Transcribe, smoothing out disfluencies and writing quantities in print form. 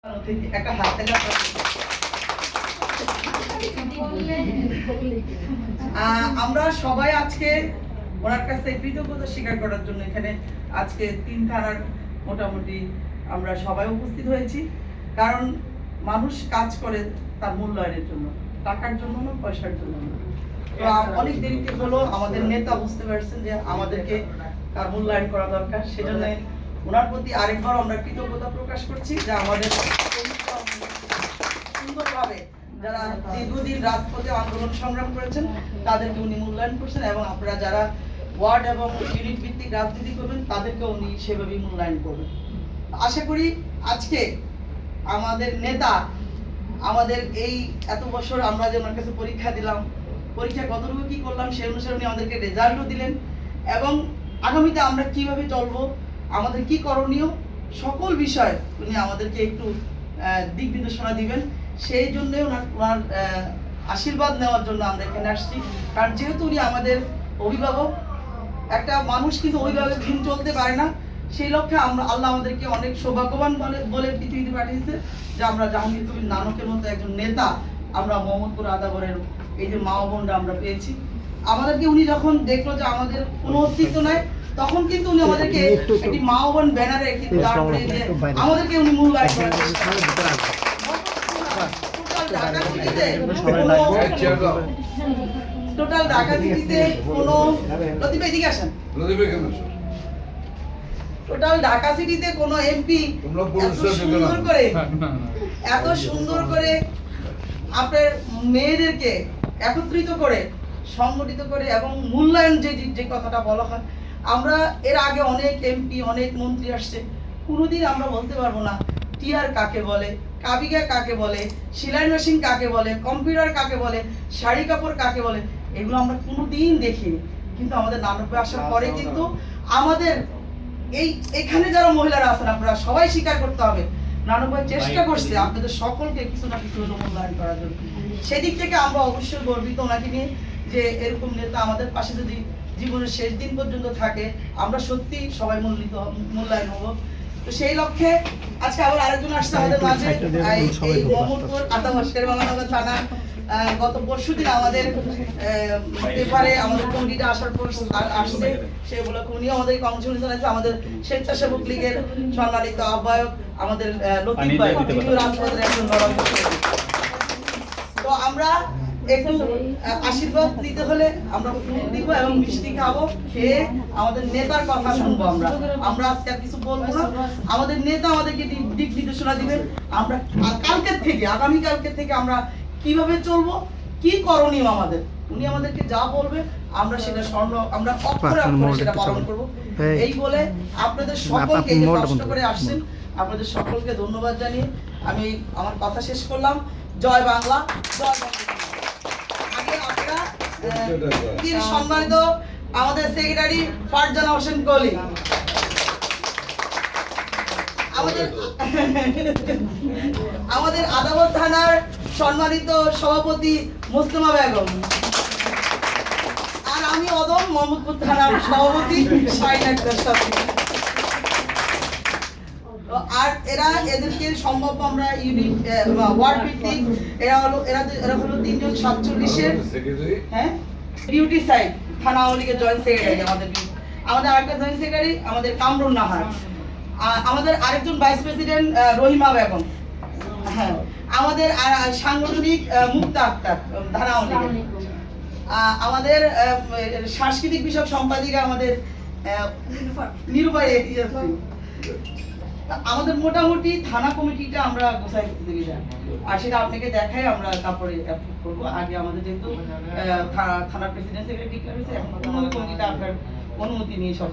একটা হাত থেকে আমরা সবাই আজকে ওনার কাছে কৃতজ্ঞতা স্বীকার করার জন্য এখানে আজকে 3 থানার মোটামুটি আমরা সবাই উপস্থিত হয়েছি। কারণ মানুষ কাজ করে তার মূল্যায়নের জন্য, টাকার জন্য না, পয়সার জন্য না। তো অনেক দেরিতে হলো, আমাদের নেতা বুঝতে পারছেন যে আমাদেরকে তার মূল্যায়ন করা দরকার। সেজন্য ওনার প্রতি আরেকবার আমরা কৃতজ্ঞতা প্রকাশ করছি যে আমাদের সুন্দরভাবে যারা দীর্ঘদিন রাজপথে আন্দোলন সংগ্রাম করেছেন তাদেরকে উনি মূল্যায়ন করছেন, এবং আপনারা যারা ওয়ার্ড এবং ইউনিট ভিত্তিক রাজনীতি করবেন তাদেরকে উনি সেভাবেই মূল্যায়ন করবেন। আশা করি আজকে আমাদের নেতা আমাদের এই এত বছর আমরা যে ওনার কাছে পরীক্ষা দিলাম, পরীক্ষা কতটুকু কি করলাম সেই অনুসারে উনি আমাদেরকে রেজাল্টও দিলেন, এবং আগামীতে আমরা কিভাবে চলবো, আমাদের কি করণীয়, সকল বিষয় উনি আমাদেরকে একটু দিক নির্দেশনা দিবেন। সেই জন্য ওনার আশীর্বাদ নেওয়ার জন্য আমরা এখানে আসছি। কারণ যেহেতু উনি আমাদের অভিভাবক, একটা মানুষ কিন্তু অভিভাবকহীন চলতে পারে না। সেই লক্ষ্যে আল্লাহ আমাদেরকে অনেক সৌভাগ্যবান বলে পৃথিবীতে পাঠিয়েছে যে আমরা জাহাঙ্গীর কবির নানকের মতো একজন নেতা আমরা মোহাম্মদপুর আদাবরের এই যে মা বোনরা আমরা পেয়েছি। আমাদেরকে উনি যখন দেখলো যে আমাদের কোনো অস্তিত্ব নাই, তখন কিন্তু উনি আমাদেরকে একটি মা বোন ব্যানারে কিন্তু দাঁড় করিয়ে দিয়ে আমাদেরকে উনি মূল্যায়ন করার চেষ্টা করেন। টোটাল ঢাকা সিটিতে কোনো টোটাল ঢাকা সিটিতে কোনো এমপি এত সুন্দর করে আপনার মেয়েদেরকে একত্রিত করে সংগঠিত করে এবং মূল্যায়ন যে কথাটা বলা হয়, আমরা এর আগে অনেক এমপি অনেক মন্ত্রী আসছে, কোনোদিন আমরা বলতে পারবো না টিআর কাকে বলে, কাবিগা কাকে বলে, সেলাই মেশিন কাকে বলে, কম্পিউটার কাকে বলে, শাড়ি কাপড় কাকে বলে, এগুলো আমরা কোনোদিন দেখিনি। কিন্তু আমাদের 99 আসার পরে কিন্তু আমাদের এখানে যারা মহিলারা আছেন আপনারা সবাই স্বীকার করতে হবে 99 চেষ্টা করছে আপনাদের সকলকে কিছু না কিছু মূল্যায়ন করার জন্য। সেদিক থেকে আমরা অবশ্যই গর্বিত ওনাকে নিয়ে, যে এরকম নেতা আমাদের পাশে যদি জীবনের শেষ দিন পর্যন্ত থাকে আমরা সত্যি সবাই মূল্যায়ন হব। তো সেই লক্ষ্যে আজকে আবার আরেকজন আসছে আমাদের মাঝে, এই মোহাম্মদপুর আদাবর শেরেবাংলা থানা গত পরশুদিন আমাদের পেপারে আমাদের কমিটিটা আসার পর আসছে, সেগুলো উনিও আমাদের কর্মসূচি জানাচ্ছে। আমাদের স্বেচ্ছাসেবক লীগের সম্মানিত আহ্বায়ক আমাদের লতিফ ভাই, তিনিও রাজপথের একজন লড়াই। তো আমরা একটু আশীর্বাদ দিতে হলে আমরা ফুল দিব এবং মিষ্টি খাবো, খেয়ে আমাদের নেতার কথা শুনবো। আমরা আজকে আর কিছু বলবো না, আমাদের নেতা আমাদেরকে দিক নির্দেশনা দিবেন। আমরা আগামীকালকে থেকে আমরা কিভাবে চলবো, কি করণীয় আমাদের, উনি আমাদেরকে যা বলবে আমরা সেটা আমরা অক্ষরে অক্ষরে সেটা পালন করবো। এই বলে আপনাদের সকলকে কষ্ট করে আসছেন, আপনাদের সকলকে ধন্যবাদ জানিয়ে আমি আমার কথা শেষ করলাম। জয় বাংলা, জয় বাংলা। আগে আপনারা সম্মানিত আমাদের সেক্রেটারি ফারজানা হোসেন কলি, আমাদের আদাবর থানার সম্মানিত সভাপতি মুসলিমা বেগম, আর আমি অদম মোহাম্মদপুর থানার সভাপতি শাহিন আক্তার সাথী। আর এদেরকে সম্ভব আমরা ইউনিট ওয়ার্ড ভিত্তিক এরা হলো 3জন 47-এর হ্যাঁ ডিউটি সাইড থানা আওয়ামী লীগের জয়েন্ট সেক্রেটারি। আমাদের আরেকটা জয়েন্ট সেক্রেটারি আমাদের কামরুন নাহার, আমাদের আরেকজন ভাইস প্রেসিডেন্ট রহিমা বেগম, হ্যাঁ আমাদের সাংগঠনিক মুক্তা আক্তার থানা আওয়ামী লীগের, আমাদের সাংস্কৃতিক বিষয়ক সম্পাদিকা আমাদের নিরুপায়। আমাদের মোটামুটি থানা কমিটিটা আমরা গোছাই করতে গেছি, আর সেটা আপনাকে দেখাই আমরা তারপরে করবো। আগে আমাদের যেহেতু থানা প্রেসিডেন্ট সেক্রেটারি এখন কমিটিটা আপনার অনুমতি নিয়ে সব